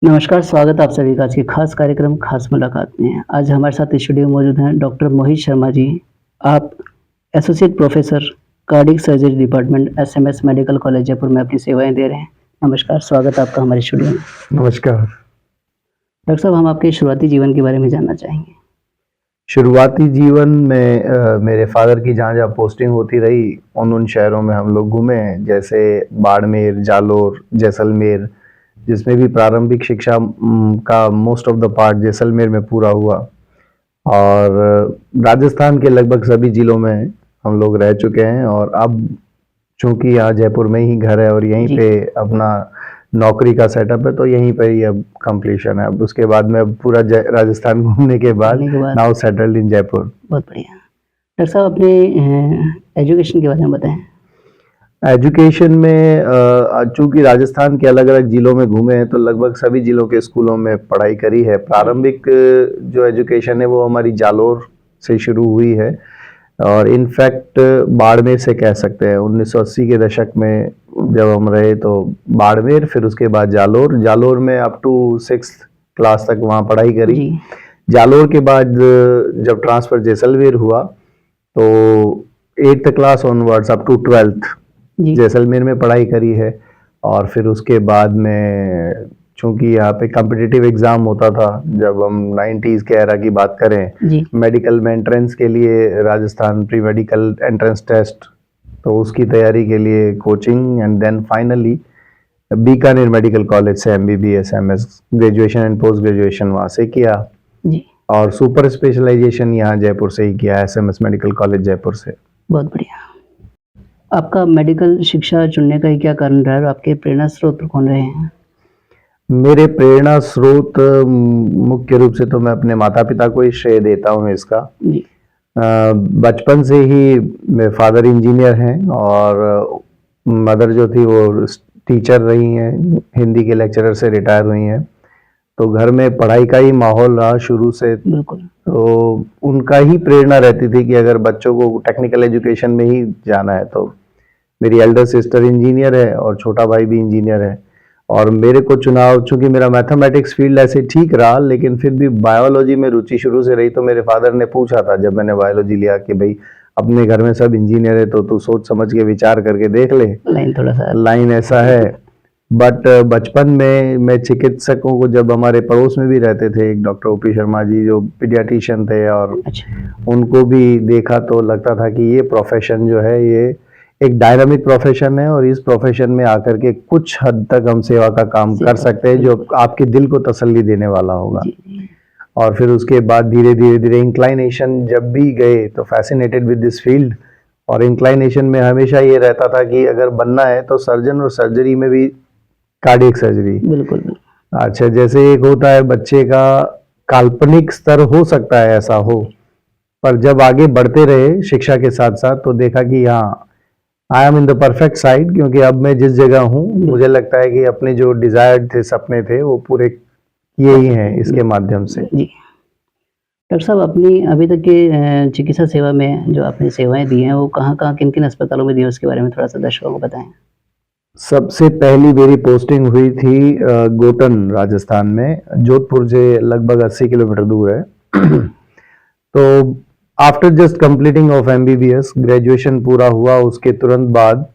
नमस्कार, स्वागत है आप सभी का आज के खास कार्यक्रम खास मुलाकात में। आज हमारे साथ स्टूडियो में मौजूद हैं डॉक्टर मोहित शर्मा जी। आप associate professor cardiac surgery department SMS medical college Jaipur में अपनी सेवाएँ दे रहे हैं। नमस्कार, स्वागत है आपका हमारे स्टूडियो में। नमस्कार। डॉक्टर साहब हम आपके शुरुआती जीवन के बारे में जानना चाहेंगे। शुरुआती जीवन में मेरे फ़ादर की जहाँ-जहाँ पोस्टिंग होती रही, उन शहरों में हम लोग घूमे हैं, जैसे बाड़मेर, जालोर, जैसलमेर, जिसमें भी प्रारंभिक शिक्षा का most of the part Jaisalmer में पूरा हुआ। और राजस्थान के लगभग सभी ज़िलों में हम लोग रह चुके हैं और अब चूँकि यहाँ जयपुर में ही घर है और यहीं जी, पे अपना नौकरी का सेटअप है, तो यहीं पे ही अब कंप्लीशन है। अब उसके बाद में अब पूरा राजस्थान घूमने के बाद पढ़ने के बाद नाउ सेटल्ड इन जयपुर। बहुत बढ़िया। डॉक्टर साहब अपने एजुकेशन के बारे में बताएँ। एजुकेशन में चूँकि राजस्थान के अलग-अलग ज़िलों में घूमे हैं, तो लगभग सभी ज़िलों के स्कूलों में पढ़ाई करी है। प्रारंभिक जो एजुकेशन है वो हमारी जालोर से शुरू हुई है और इनफैक्ट बाड़मेर से कह सकते हैं। 1980 के दशक में जब हम रहे तो बाड़मेर, फिर उसके बाद जालोर। जालोर में अप टू 6th क्लास तक वहाँ पढ़ाई करी। जी, जालोर के बाद जब ट्रांसफ़र जैसलमेर हुआ तो 8th class onwards up to 12th जी, जैसलमेर में पढ़ाई करी है। और फिर उसके बाद में चूँकि यहाँ पे कॉम्पिटिटिव एग्ज़ाम होता था, जब हम 90s के एरा की बात करें, जी, मेडिकल में एंट्रेंस के लिए Rajasthan pre medical entrance test, तो उसकी तैयारी के लिए coaching and then finally Bikaner medical college से MBBS MS graduation and post graduation वहाँ से किया जी, और सुपर स्पेशलाइजेशन यहाँ जयपुर से ही किया, एसएमएस मेडिकल कॉलेज जयपुर से। बहुत बढ़िया। आपका मेडिकल शिक्षा चुनने का क्या कारण रहा और आपके प्रेरणा स्रोत कौन रहे हैं? मेरे प्रेरणा स्रोत मुख्य रूप से तो मैं अपने माता-पिता को ही श्रेय देता हूँ इसका। जी, बचपन से ही मेरे फादर इंजीनियर हैं और मदर जो थी वो टीचर रही हैं, हिंदी के लेक्चरर से रिटायर हुई हैं। तो घर में पढ़ाई का ही माहौल रहा शुरू से, बिल्कुल। तो उनका ही प्रेरणा रहती थी कि अगर बच्चों को टेक्निकल एजुकेशन में ही जाना है तो मेरी एल्डर सिस्टर इंजीनियर है और छोटा भाई भी इंजीनियर है। और मेरे को चुनाव चूँकि मेरा मैथमेटिक्स फील्ड ऐसे ठीक रहा, लेकिन फिर भी बायोलॉजी में रुचि शुरू से रही, तो मेरे फादर ने पूछा था जब मैंने बायोलॉजी लिया कि भाई अपने घर में सब इंजीनियर है तो तू सोच समझ के विचार करके देख ले, लाइन थोड़ा-सा लाइन ऐसा है। बट बचपन में मैं चिकित्सकों को, जब हमारे पड़ोस में भी रहते थे एक डॉक्टर ओपी शर्मा जी जो पीडियाट्रिशियन थे, और अच्छा, उनको भी देखा तो लगता था कि ये प्रोफेशन जो है ये एक डायनामिक प्रोफेशन है और इस प्रोफेशन में आकर के कुछ हद तक हम सेवा का काम कर सेवा सकते हैं जो बिल्कुल। आपके दिल को तसल्ली देने वाला होगा। जी, जी। और फिर उसके बाद धीरे-धीरे इंक्लाइनेशन जब भी गए तो fascinated with this field, और इंक्लाइनेशन में हमेशा ये रहता था कि अगर बनना है तो सर्जन, और सर्जरी में भी कार्डियक सर्जरी। बिल्कुल, बिल्कुल। अच्छा, जैसे एक होता है बच्चे का काल्पनिक स्तर, हो सकता है ऐसा हो, पर जब आगे बढ़ते रहे शिक्षा के साथ-साथ तो देखा कि हाँ, I am in the perfect side, क्योंकि अब मैं जिस जगह हूँ मुझे लगता है कि अपने जो डिज़ायर्ड थे, सपने थे, वो पूरे किए ही हैं इसके माध्यम से। जी। डॉक्टर साहब अपनी अभी तक की चिकित्सा सेवा में जो आपने सेवाएँ दी हैं, वो कहाँ-कहाँ, किन-किन अस्पतालों में दी हैं, उसके बारे में थोड़ा-सा दर्शकों को बताएँ? सबसे पहली मेरी पोस्टिंग हुई थी गोटन राजस्थान में, जोधपुर से लगभग 80 किलोमीटर दूर है। जी, तो after just completing of MBBS graduation पूरा हुआ, उसके तुरंत बाद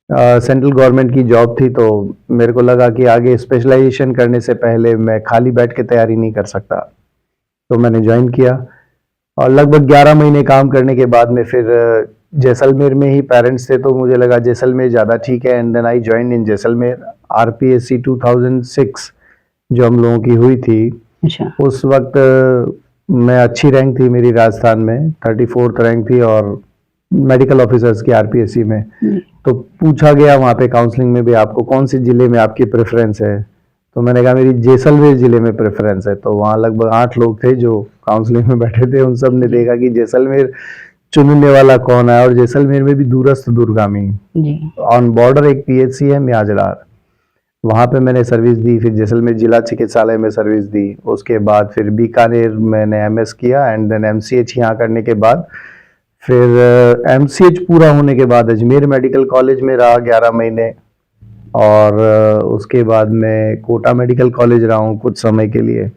सेंट्रल गवर्नमेंट की जॉब थी, तो मेरे को लगा कि आगे स्पेशलाइजेशन करने से पहले मैं खाली बैठ के तैयारी नहीं कर सकता, तो मैंने ज्वाइन किया। और लगभग 11 महीने काम करने के बाद में फिर जैसलमेर में ही पेरेंट्स थे, तो मुझे लगा जैसलमेर ज़्यादा ठीक है, and then I join in Jaisalmer. RPSC 2006 जो हम लोगों की हुई थी, अच्छा, उस वक्त मैं अच्छी रैंक थी मेरी राजस्थान में, 34th रैंक थी और मेडिकल ऑफिसर्स की आरपीएससी में। जी, तो पूछा गया वहाँ पे काउंसलिंग में भी आपको कौन से ज़िले में आपकी प्रेफ़रेंस है? तो मैंने कहा मेरी जैसलमेर ज़िले में प्रेफ़रेंस है। तो वहाँ लगभग 8 लोग थे जो काउंसलिंग में बैठे थे, उन सब ने जी, देखा कि जैसलमेर चुनने वाला कौन है, और जैसलमेर में भी दूरस्थ दूरगामी जी, ऑन बॉर्डर एक पीएचसी है म्याजलार, वहाँ पे मैंने सर्विस दी। फिर जैसलमेर जिला चिकित्सालय में सर्विस दी। उसके बाद फिर बीकानेर मैंने एमएस किया एंड देन एमसीएच यहाँ करने के बाद फिर एमसीएच पूरा होने के बाद अजमेर मेडिकल कॉलेज में रहा 11 महीने। और उसके बाद मैं कोटा मेडिकल कॉलेज रहा हूँ कुछ समय के लिए।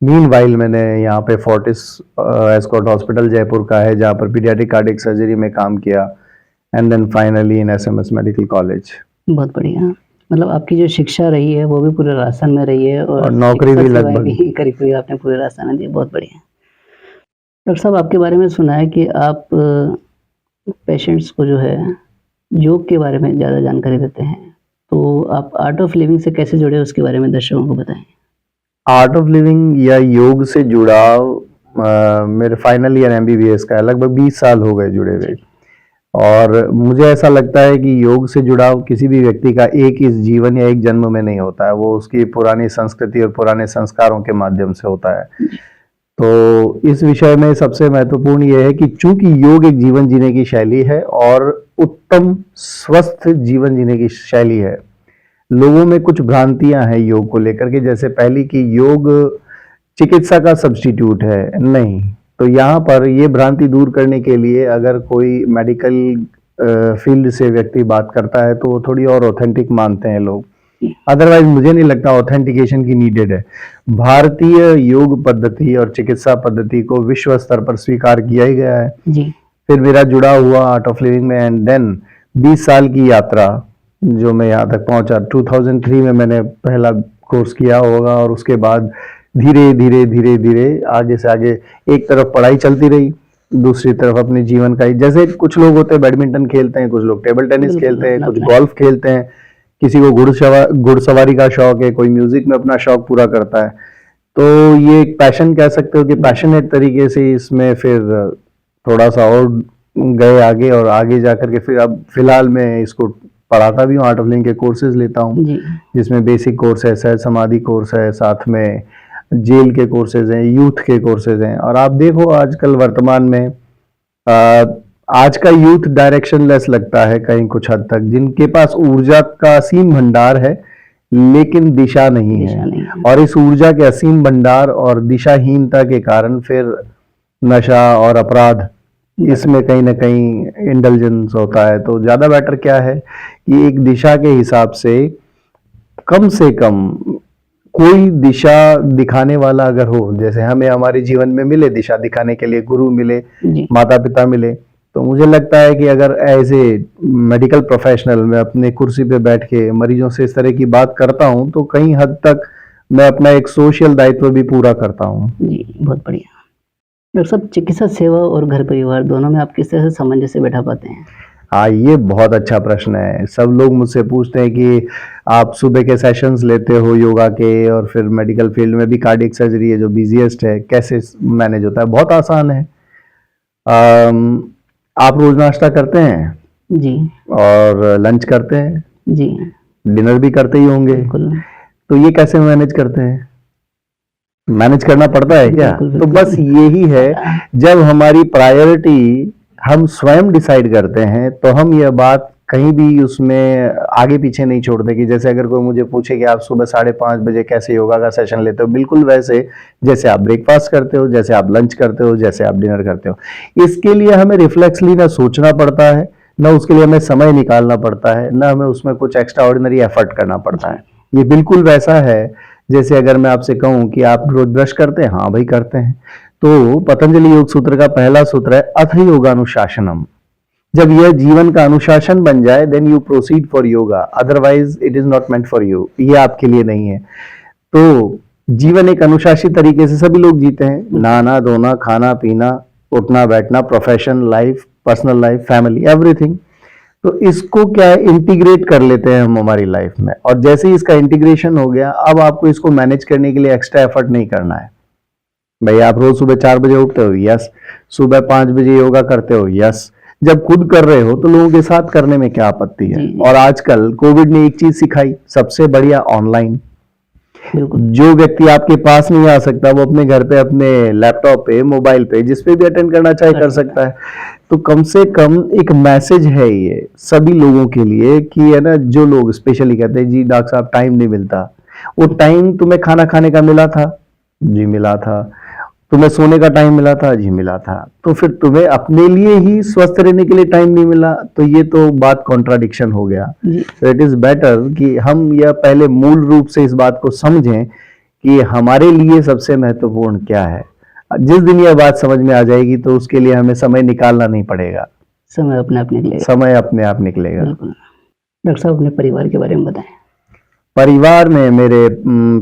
मीनवाइल मैंने यहाँ पे फोर्टिस एस्कॉर्ट हॉस्पिटल जयपुर का है जहाँ पर पीडियाट्रिक कार्डियक सर्जरी में काम किया, and then finally in SMS medical college. बहुत बढ़िया। मतलब आपकी जो शिक्षा रही है वो भी पूरे राजस्थान में रही है और और नौकरी चिकित्सा भी सेवाएं लगभग। भी करीब-करीब आपने पूरे राजस्थान में दी। बहुत बढ़िया। डॉक्टर साहब आपके बारे में सुना है कि आप पेशेंट्स को जो है योग के बारे में ज़्यादा जानकारी देते हैं। तो आप आर्ट ऑफ लिविंग से कैसे जुड़े उसके बारे में दर्शकों को बताएँ? आर्ट ऑफ लिविंग या योग से जुड़ाव मेरे फाइनल ईयर एमबीबीएस का है, लगभग 20 साल हो गए जुड़े हुए। और मुझे ऐसा लगता है कि योग से जुड़ाव किसी भी व्यक्ति का एक इस जीवन या एक जन्म में नहीं होता है, वो उसकी पुरानी संस्कृति और पुराने संस्कारों के माध्यम से होता है। तो इस विषय में सबसे महत्वपूर्ण यह है कि चूंकि योग एक जीवन जीने की शैली है और उत्तम स्वस्थ जीवन जीने की शैली है, लोगों में कुछ भ्रांतियां हैं योग को लेकर के। जैसे पहली कि योग चिकित्सा का सब्स्टिट्यूट है, नहीं। तो यहाँ पर ये भ्रांति दूर करने के लिए अगर कोई मेडिकल फील्ड से व्यक्ति बात करता है तो वो थोड़ी और ऑथेंटिक मानते हैं लोग। अदरवाइज मुझे नहीं लगता ऑथेंटिकेशन की नीडेड है। भारतीय योग पद्धति और चिकित्सा पद्धति को विश्व स्तर पर स्वीकार किया ही गया है। जी। फिर मेरा जुड़ा हुआ आर्ट ऑफ लिविंग में, एंड देन 20 साल की यात्रा जो मैं यहाँ तक पहुंचा। 2003 में मैंने पहला कोर्स किया होगा और उसके बाद धीरे धीरे धीरे धीरे आगे से आगे एक तरफ पढ़ाई चलती रही, दूसरी तरफ अपने जीवन का ही, जैसे कुछ लोग होते हैं बैडमिंटन खेलते हैं, कुछ लोग टेबल टेनिस बिल्कुल, खेलते हैं, कुछ अपना-अपना। गोल्फ खेलते हैं, किसी को घुड़सवारी का शौक है, कोई म्यूजिक में अपना शौक पूरा करता है। तो ये एक पैशन कह सकते हो कि पैशनेट तरीके से इसमें फिर थोड़ा सा और गए आगे, और आगे जाकर के फिर अब फिलहाल मैं इसको पढ़ाता भी हूँ, आर्ट ऑफ लिविंग के कोर्सेज लेता हूँ, जी। जिसमें बेसिक कोर्स है, सहज समाधि कोर्स है, साथ में जेल के कोर्सेज हैं, यूथ के कोर्सेज हैं। और आप देखो आजकल वर्तमान में आज का यूथ डायरेक्शनलेस लगता है कहीं कुछ हद तक, जिनके पास ऊर्जा का असीम भंडार है लेकिन दिशा नहीं दिशा है। नहीं है। और इस ऊर्जा के असीम भंडार और दिशाहीनता के कारण फिर नशा और अपराध, इसमें कहीं ना कहीं इंडल्जेंस होता है। तो ज्यादा बेटर क्या है कि एक दिशा के हिसाब से कम कोई दिशा दिखाने वाला अगर हो, जैसे हमें हमारे जीवन में मिले दिशा दिखाने के लिए गुरु मिले, जी। माता पिता मिले, तो मुझे लगता है कि अगर एज ए मेडिकल प्रोफेशनल मैं अपने कुर्सी पे बैठ के मरीजों से इस तरह की बात करता हूं तो कहीं हद तक मैं अपना एक सोशल दायित्व भी पूरा करता हूं। जी, बहुत बढ़िया। डॉक्टर साहब चिकित्सा सेवा और घर परिवार दोनों में आप किस तरह से सामंजस्य बैठा पाते हैं? हाँ, ये बहुत अच्छा प्रश्न है। सब लोग मुझसे पूछते हैं कि आप सुबह के सेशंस लेते हो योगा के, और फिर मेडिकल फील्ड में भी कार्डियक सर्जरी है जो बिजीएस्ट है, कैसे मैनेज होता है? बहुत आसान है। आप रोज नाश्ता करते हैं जी। और लंच करते हैं, जी। डिनर भी करते ही होंगे, बिल्कुल। तो ये कैसे मैनेज करते हैं? मैनेज करना पड़ता है क्या? बिल्कुल, तो बिल्कुल। बस यही है, जब हमारी प्रायोरिटी हम स्वयं डिसाइड करते हैं तो हम यह बात कहीं भी उसमें आगे पीछे नहीं छोड़ते। कि जैसे अगर कोई मुझे पूछे कि आप सुबह 5:30 बजे कैसे योगा का सेशन लेते हो, बिल्कुल वैसे जैसे आप ब्रेकफास्ट करते हो, जैसे आप लंच करते हो, जैसे आप डिनर करते हो। इसके लिए हमें रिफ्लेक्सली ना सोचना पड़ता है, ना उसके लिए हमें समय निकालना पड़ता है, ना हमें उसमें कुछ एक्स्ट्रा ऑर्डिनरी एफर्ट करना पड़ता है। ये बिल्कुल वैसा है जैसे अगर मैं आपसे कहूं कि आप रोज ब्रश करते हैं, हाँ भाई करते हैं। तो पतंजलि योग सूत्र का पहला सूत्र है अथ योगानुशासनम। जब यह जीवन का अनुशासन बन जाए then you proceed for yoga, otherwise it is not meant for you, ये आपके लिए नहीं है। तो जीवन एक अनुशासित तरीके से सभी लोग जीते हैं, नहाना धोना, खाना पीना, उठना बैठना, profession life, personal life, family, everything. तो इसको क्या है, इंटीग्रेट कर लेते हैं हम हमारी लाइफ में, और जैसे ही इसका इंटीग्रेशन हो गया अब आपको इसको मैनेज करने के लिए एक्स्ट्रा एफर्ट नहीं करना है। भाई आप रोज सुबह 4 बजे उठते हो, यस। सुबह 5 बजे योगा करते हो, यस। जब खुद कर रहे हो तो लोगों के साथ करने में क्या आपत्ति है? जी। और आजकल कोविड ने एक चीज सिखाई सबसे बढ़िया, ऑनलाइन। बिल्कुल। जो व्यक्ति आपके पास नहीं आ सकता वो अपने घर पे, अपने लैपटॉप पे, मोबाइल पे, जिस पे भी अटेंड करना चाहे कर सकता है। तो कम से कम एक मैसेज है ये सभी लोगों के लिए कि है ना, जो लोग स्पेशली कहते हैं जी डॉक्टर साहब टाइम नहीं मिलता, वो टाइम तुम्हें खाना खाने का मिला था? जी मिला था। तुम्हें सोने का टाइम मिला था? जी मिला था। तो फिर तुम्हें अपने लिए ही स्वस्थ रहने के लिए टाइम नहीं मिला, तो ये तो बात कॉन्ट्राडिक्शन हो गया। जी तो इट इज बेटर कि हम यह पहले मूल रूप से इस बात को समझें कि हमारे लिए सबसे महत्वपूर्ण क्या है। जिस दिन यह बात समझ में आ जाएगी तो उसके लिए हमें समय निकालना नहीं पड़ेगा, समय अपने आप निकलेगा। समय अपने आप निकलेगा। बिल्कुल। डॉक्टर साहब अपने परिवार के बारे में बताएं। परिवार में मेरे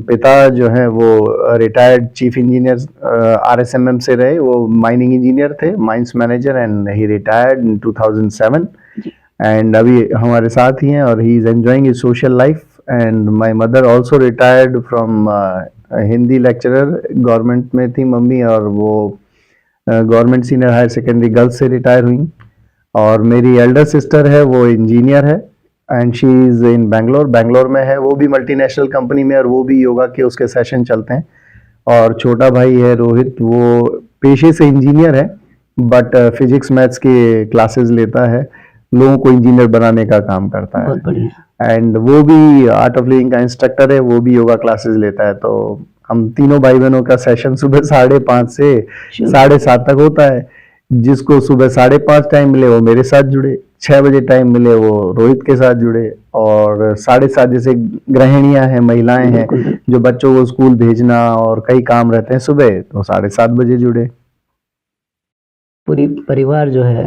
पिता जो हैं वो रिटायर्ड चीफ इंजीनियर आरएसएमएम से रहे। वो माइनिंग इंजीनियर थे, mines manager, and he retired in 2007 जी एंड अभी हमारे साथ ही हैं और he is enjoying his social life. And my mother also retired from Hindi lecturer, government में थी मम्मी, और वो government senior higher secondary girls से रिटायर हुई। और मेरी एल्डर सिस्टर है, वो इंजीनियर है and she is in Bangalore, Bangalore में है, वो भी मल्टीनेशनल कंपनी में, और वो भी योगा के उसके सेशन चलते हैं। और छोटा भाई है रोहित, वो पेशे से इंजीनियर है बट फिजिक्स मैथ्स के क्लासेस लेता है, लोगों को इंजीनियर बनाने का काम करता है। बहुत बढ़िया। एंड वो भी आर्ट ऑफ लिविंग का इंस्ट्रक्टर है, वो भी योगा क्लासेस लेता है। तो हम तीनों भाई बहनों का सेशन सुबह 5:30 से शुरू 7:30 तक होता है। जिसको सुबह 5:30 टाइम मिले वो मेरे साथ जुड़े, 6 बजे टाइम मिले वो रोहित के साथ जुड़े, और 7:30 जैसे गृहिणियां हैं, महिलाएं हैं बिल्कुल बिल्कुल। जो बच्चों को स्कूल भेजना और कई काम रहते हैं सुबह, तो 7:30 बजे जुड़े। पूरी परिवार जो है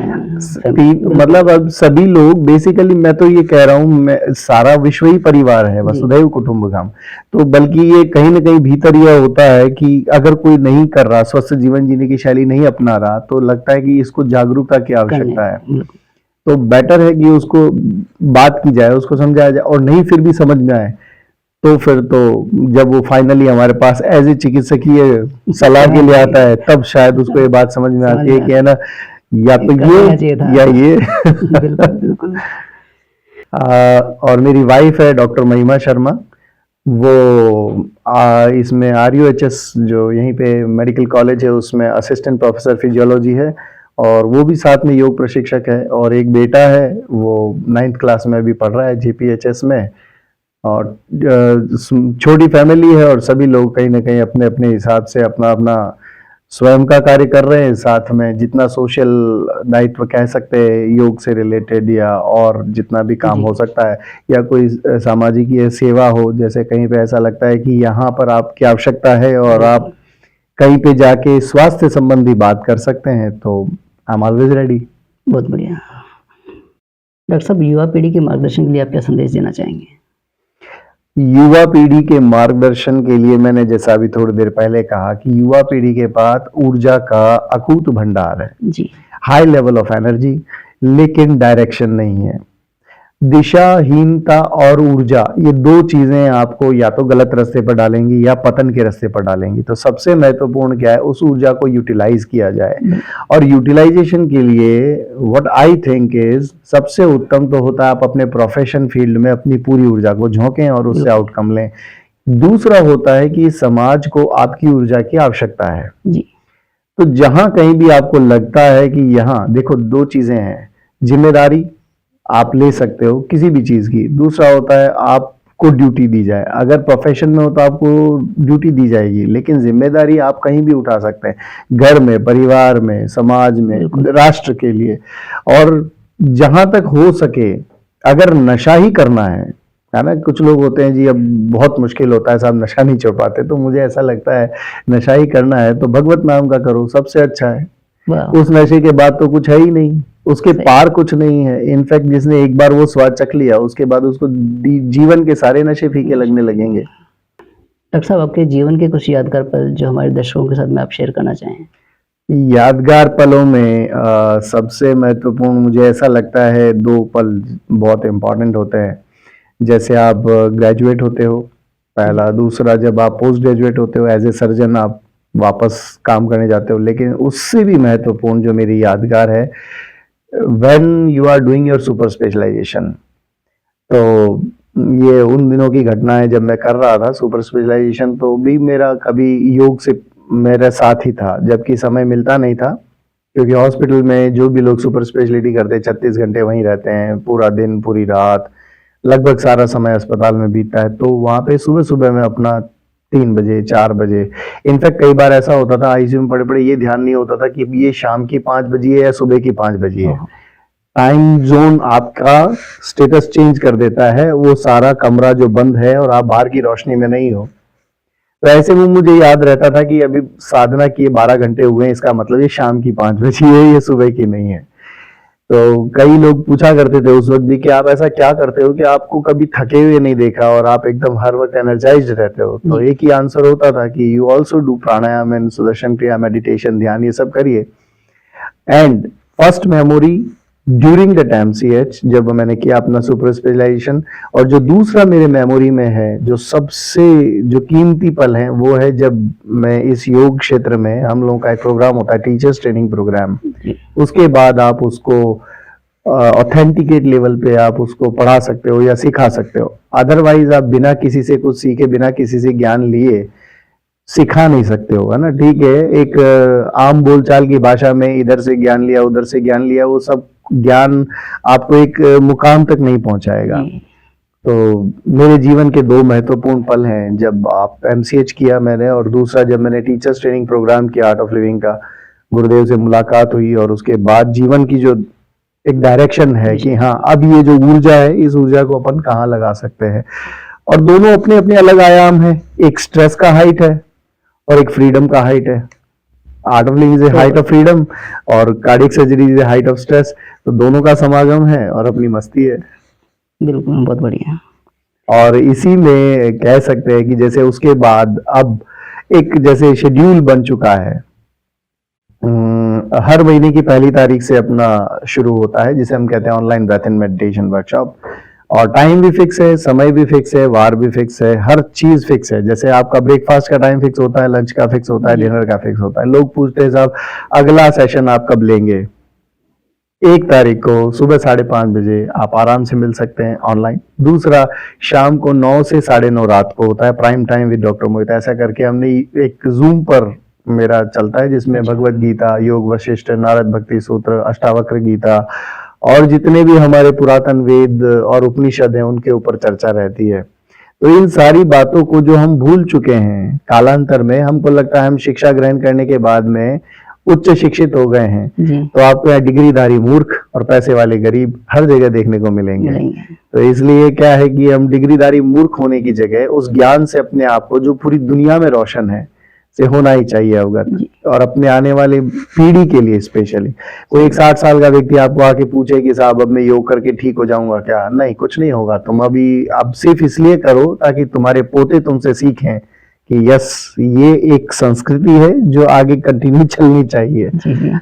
मतलब अब सभी लोग बेसिकली, मैं तो ये कह रहा हूँ, मैं सारा विश्व ही परिवार है, वसुधैव कुटुंबकम। तो बल्कि ये कहीं ना कहीं भीतर यह होता है कि अगर कोई नहीं कर रहा, स्वस्थ जीवन जीने की शैली नहीं अपना रहा, तो लगता है कि इसको जागरूकता की आवश्यकता है। बिल्कुल तो बेटर है कि उसको बात की जाए, उसको समझाया जाए, और नहीं फिर भी समझ में आए तो फिर तो जब वो फाइनली हमारे पास एज ए चिकित्सकीय सलाह के लिए आता है, तब शायद उसको ये बात समझ में आती है कि है ना, या तो करना चाहिए था। ये या ये। बिल्कुल बिल्कुल। और मेरी वाइफ है डॉक्टर महिमा शर्मा, वो इसमें RUHS जो यहीं पे मेडिकल कॉलेज है उसमें असिस्टेंट प्रोफेसर फिजियोलॉजी है, और वो भी साथ में योग प्रशिक्षक है। और एक बेटा है, वो 9th क्लास में भी पढ़ रहा है JPHS में। और छोटी फैमिली है और सभी लोग कहीं ना कहीं अपने अपने हिसाब से अपना अपना स्वयं का कार्य कर रहे हैं। साथ में जितना सोशल दायित्व कह सकते हैं योग से रिलेटेड, या और जितना भी काम जी हो सकता है, या कोई सामाजिक ये सेवा हो, जैसे कहीं पे ऐसा लगता है कि यहाँ पर आपकी आवश्यकता है और आप कहीं पे जाके स्वास्थ्य संबंधी बात कर सकते हैं, तो आई एम ऑलवेज रेडी। बहुत बढ़िया। डॉक्टर साहब युवा पीढ़ी के मार्गदर्शन के लिए आप क्या संदेश देना चाहेंगे? युवा पीढ़ी के मार्गदर्शन के लिए मैंने जैसा अभी थोड़ी देर पहले कहा कि युवा पीढ़ी के पास ऊर्जा का अकूत भंडार है, जी हाई लेवल ऑफ एनर्जी, लेकिन डायरेक्शन नहीं है। दिशाहीनता और ऊर्जा, ये दो चीजें आपको या तो गलत रास्ते पर डालेंगी या पतन के रास्ते पर डालेंगी। तो सबसे महत्वपूर्ण क्या है, उस ऊर्जा को यूटिलाइज किया जाए। और यूटिलाइजेशन के लिए व्हाट आई थिंक इज, सबसे उत्तम तो होता है आप अपने प्रोफेशन फील्ड में अपनी पूरी ऊर्जा को झोंकें और उससे आउटकम लें। दूसरा होता है कि समाज को आपकी ऊर्जा की आवश्यकता है। जी तो जहां कहीं भी आपको लगता है कि यहाँ देखो, दो चीजें हैं, जिम्मेदारी आप ले सकते हो किसी भी चीज की, दूसरा होता है आपको ड्यूटी दी जाए। अगर प्रोफेशन में हो तो आपको ड्यूटी दी जाएगी, लेकिन जिम्मेदारी आप कहीं भी उठा सकते हैं, घर में, परिवार में, समाज में, राष्ट्र के लिए। और जहां तक हो सके, अगर नशा ही करना है ना, कुछ लोग होते हैं जी अब बहुत मुश्किल होता है साहब, नशा नहीं छोड़ पाते, तो मुझे ऐसा लगता है नशा ही करना है तो भगवत नाम का करो, सबसे अच्छा है। उस नशे के बाद तो कुछ है ही नहीं, उसके पार कुछ नहीं है। इनफैक्ट जिसने एक बार वो स्वाद चख लिया, उसके बाद उसको जीवन के सारे नशे फीके लगने लगेंगे। डॉक्टर साहब आपके जीवन के कुछ यादगार पल जो हमारे दर्शकों के साथ में आप शेयर करना चाहें? यादगार पलों में सबसे महत्वपूर्ण मुझे ऐसा लगता है, दो पल बहुत इंपॉर्टेंट होते हैं। जैसे आप ग्रेजुएट होते हो, पहला। दूसरा, जब आप पोस्ट ग्रेजुएट होते हो एज ए सर्जन, आप वापस काम करने जाते हो। लेकिन उससे भी महत्वपूर्ण जो मेरी यादगार है, when you are doing your super specialization. तो ये उन दिनों की घटना है जब मैं कर रहा था सुपर स्पेशलाइजेशन, तो भी मेरा कभी योग से मेरे साथ ही था, जबकि समय मिलता नहीं था, क्योंकि हॉस्पिटल में जो भी लोग सुपर स्पेशलिटी करते हैं 36 घंटे वहीं रहते हैं, पूरा दिन पूरी रात, लगभग सारा समय अस्पताल में बीतता है। तो वहाँ पे सुबह सुबह मैं अपना 3 बजे 4 बजे। इनफैक्ट कई बार ऐसा होता था आईसीयू में पड़े पड़े ये ध्यान नहीं होता था कि ये शाम की 5 बजी है या सुबह की 5 बजी है। टाइम जोन आपका स्टेटस चेंज कर देता है, वो सारा कमरा जो बंद है और आप बाहर की रोशनी में नहीं हो। तो ऐसे में मुझे याद रहता था कि अभी साधना किए 12 घंटे हुए हैं, इसका मतलब ये शाम की 5 बजी है, ये सुबह की नहीं है। तो कई लोग पूछा करते थे उस वक्त भी कि आप ऐसा क्या करते हो कि आपको कभी थके हुए नहीं देखा और आप एकदम हर वक्त एनर्जाइज्ड रहते हो। तो एक ही आंसर होता था कि you also do pranayama and Sudarshan क्रिया, मेडिटेशन, ध्यान, ये सब करिए। And first memory during the time CH जब मैंने किया अपना सुपर स्पेशलाइजेशन, और जो दूसरा मेरे मेमोरी में है जो सबसे जो कीमती पल है वो है जब मैं इस योग क्षेत्र में, हम लोगों का एक प्रोग्राम होता है टीचर्स ट्रेनिंग प्रोग्राम, उसके बाद आप उसको ऑथेंटिकेट लेवल पे आप उसको पढ़ा सकते हो या सिखा सकते हो। अदरवाइज आप बिना किसी से कुछ सीखे, बिना किसी से ज्ञान लिए सिखा नहीं सकते हो, है ना। ठीक है, एक आम बोलचाल की भाषा में इधर से ज्ञान लिया उधर से ज्ञान लिया, वो सब ज्ञान आपको एक मुकाम तक नहीं पहुंचाएगा। तो मेरे जीवन के 2 महत्वपूर्ण पल हैं, जब आप MCH किया मैंने और दूसरा जब मैंने टीचर्स ट्रेनिंग प्रोग्राम किया आर्ट ऑफ लिविंग का, गुरुदेव से मुलाकात हुई और उसके बाद जीवन की जो एक डायरेक्शन है कि हाँ अब ये जो ऊर्जा है इस ऊर्जा को अपन कहाँ लगा सकते हैं। और दोनों अपने अपने अलग आयाम है, एक स्ट्रेस का हाइट है और एक फ्रीडम का हाइट है। Art of living is a height of freedom और cardiac surgery is a height of stress. तो दोनों का समागम है और अपनी मस्ती है। बिल्कुल, बहुत बढ़िया। और इसी में कह सकते हैं कि जैसे उसके बाद अब एक जैसे शेड्यूल बन चुका है, हर महीने की 1 तारीख से अपना शुरू होता है जिसे हम कहते हैं online breath and meditation workshop. और टाइम भी फिक्स है, समय भी फिक्स है, वार भी फिक्स है, हर चीज फिक्स है। जैसे आपका ब्रेकफास्ट का टाइम फिक्स होता है, लंच का फिक्स होता है, डिनर का फिक्स होता है। लोग पूछते हैं साहब अगला सेशन आप कब लेंगे? 1 तारीख को सुबह 5:30 बजे आप आराम से मिल सकते हैं ऑनलाइन। दूसरा शाम को 9 से 9:30 रात को होता है प्राइम टाइम विद डॉक्टर मोहित। ऐसा करके हमने एक जूम पर मेरा चलता है जिसमें भगवत गीता, योग वशिष्ठ, नारद भक्ति सूत्र, अष्टावक्र गीता और जितने भी हमारे पुरातन वेद और उपनिषद हैं उनके ऊपर चर्चा रहती है। तो इन सारी बातों को जो हम भूल चुके हैं कालांतर में, हमको लगता है हम शिक्षा ग्रहण करने के बाद में उच्च शिक्षित हो गए हैं, तो आपको यहाँ डिग्रीधारी मूर्ख और पैसे वाले गरीब हर जगह देखने को मिलेंगे। तो इसलिए क्या है कि हम डिग्रीधारी मूर्ख होने की जगह उस ज्ञान से अपने आप को जो पूरी दुनिया में रोशन है से होना ही चाहिए अवगत। और अपने आने वाली पीढ़ी के लिए स्पेशली, कोई एक 60 साल का व्यक्ति आपको आके पूछे कि साहब अब मैं योग करके ठीक हो जाऊंगा क्या? नहीं, कुछ नहीं होगा। तुम अभी अब सिर्फ इसलिए करो ताकि तुम्हारे पोते तुमसे सीखें कि यस ये एक संस्कृति है जो आगे कंटिन्यू चलनी चाहिए,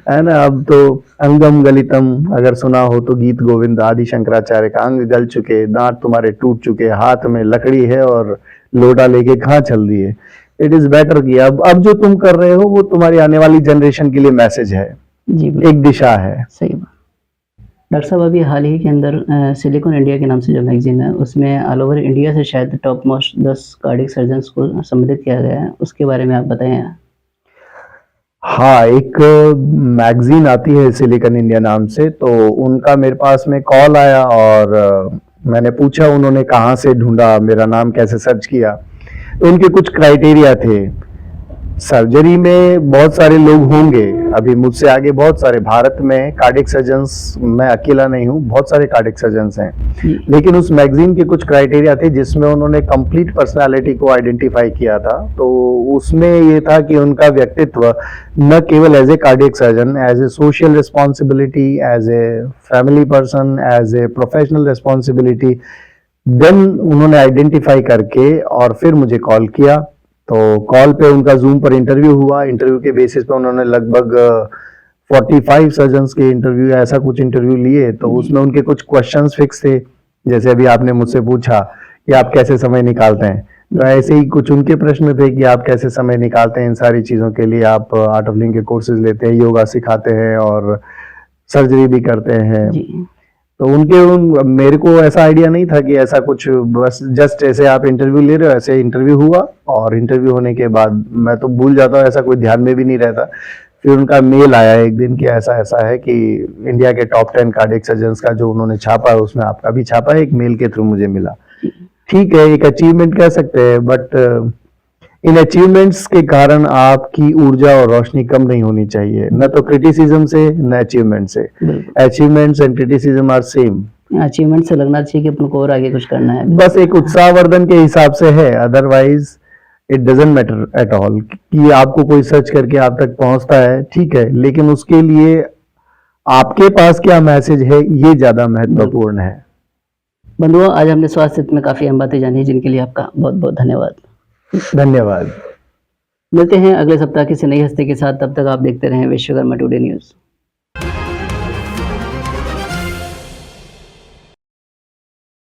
है ना। अब तो अंगम गलितम अगर सुना हो तो गीत गोविंद आदि शंकराचार्य का, अंग गल चुके, दांत तुम्हारे टूट चुके, हाथ में लकड़ी है और लोटा लेके कहाँ चल दिए। इट इज बेटर कि अब जो तुम कर रहे हो वो तुम्हारी आने वाली जनरेशन के लिए मैसेज है, एक दिशा है। सही बात। डॉक्टर साहब अभी हाल ही के अंदर सिलिकॉन इंडिया के नाम से जो मैगजीन है उसमें ऑल ओवर इंडिया से शायद टॉप मोस्ट 10 कार्डियक सर्जन्स को सम्मिलित किया गया है, उसके बारे में आप बताएं। हाँ, एक मैगजीन आती है सिलिकॉन इंडिया नाम से, तो उनका मेरे पास में कॉल आया और मैंने पूछा उन्होंने कहाँ से ढूंढा, मेरा नाम कैसे सर्च किया। तो उनके कुछ क्राइटेरिया थे। सर्जरी में बहुत सारे लोग होंगे, अभी मुझसे आगे बहुत सारे भारत में कार्डियक सर्जन्स, मैं अकेला नहीं हूँ, बहुत सारे कार्डियक सर्जन्स हैं। लेकिन उस मैगजीन के कुछ क्राइटेरिया थे जिसमें उन्होंने कंप्लीट पर्सनालिटी को आइडेंटिफाई किया था। तो उसमें ये था कि उनका व्यक्तित्व न केवल as a cardiac surgeon, as a social responsibility, as a family person, as a professional responsibility, then उन्होंने आइडेंटिफाई करके और फिर मुझे कॉल किया। तो कॉल पे उनका जूम पर इंटरव्यू हुआ। इंटरव्यू के बेसिस पे उन्होंने लगभग 45 सर्जन्स के इंटरव्यू या ऐसा कुछ इंटरव्यू लिए। तो उसमें उनके कुछ क्वेश्चंस फिक्स थे, जैसे अभी आपने मुझसे पूछा कि आप कैसे समय निकालते हैं, तो ऐसे ही कुछ उनके प्रश्न थे कि आप कैसे समय निकालते हैं इन सारी चीजों के लिए। आप आर्ट ऑफ लिविंग के कोर्सेज लेते हैं, योगा सिखाते हैं और सर्जरी भी करते हैं। तो मेरे को ऐसा आइडिया नहीं था कि ऐसा कुछ, बस जस्ट ऐसे आप इंटरव्यू ले रहे हो, ऐसे इंटरव्यू हुआ और इंटरव्यू होने के बाद मैं तो भूल जाता हूँ, ऐसा कोई ध्यान में भी नहीं रहता। फिर उनका मेल आया एक दिन कि ऐसा ऐसा है कि इंडिया के टॉप 10 कार्डियक सर्जन्स का जो उन्होंने छापा है उसमें आपका भी छापा है, एक मेल के थ्रू मुझे मिला। ठीक है, एक अचीवमेंट कह सकते हैं, बट इन अचीवमेंट्स के कारण आपकी ऊर्जा और रोशनी कम नहीं होनी चाहिए, न तो क्रिटिसिज्म से न अचीवमेंट से। बिल्कुल। Achievements and criticism are same. Achievement से लगना चाहिए कि अपन को और आगे कुछ करना है। बस एक उत्साहवर्धन के हिसाब से है, otherwise it doesn't matter at all. कि आपको कोई सर्च करके आप तक पहुंचता है, ठीक है, लेकिन उसके लिए आपके पास क्या मैसेज है ये ज्यादा महत्वपूर्ण है। बंधुओं, आज हमने स्वास्थ्य हित में काफ़ी अहम बातें जानी, जिनके लिए आपका बहुत बहुत धन्यवाद। धन्यवाद। मिलते हैं अगले सप्ताह किसी नई हस्ती के साथ। तब तक आप देखते रहें विश्वकर्मा टुडे न्यूज़।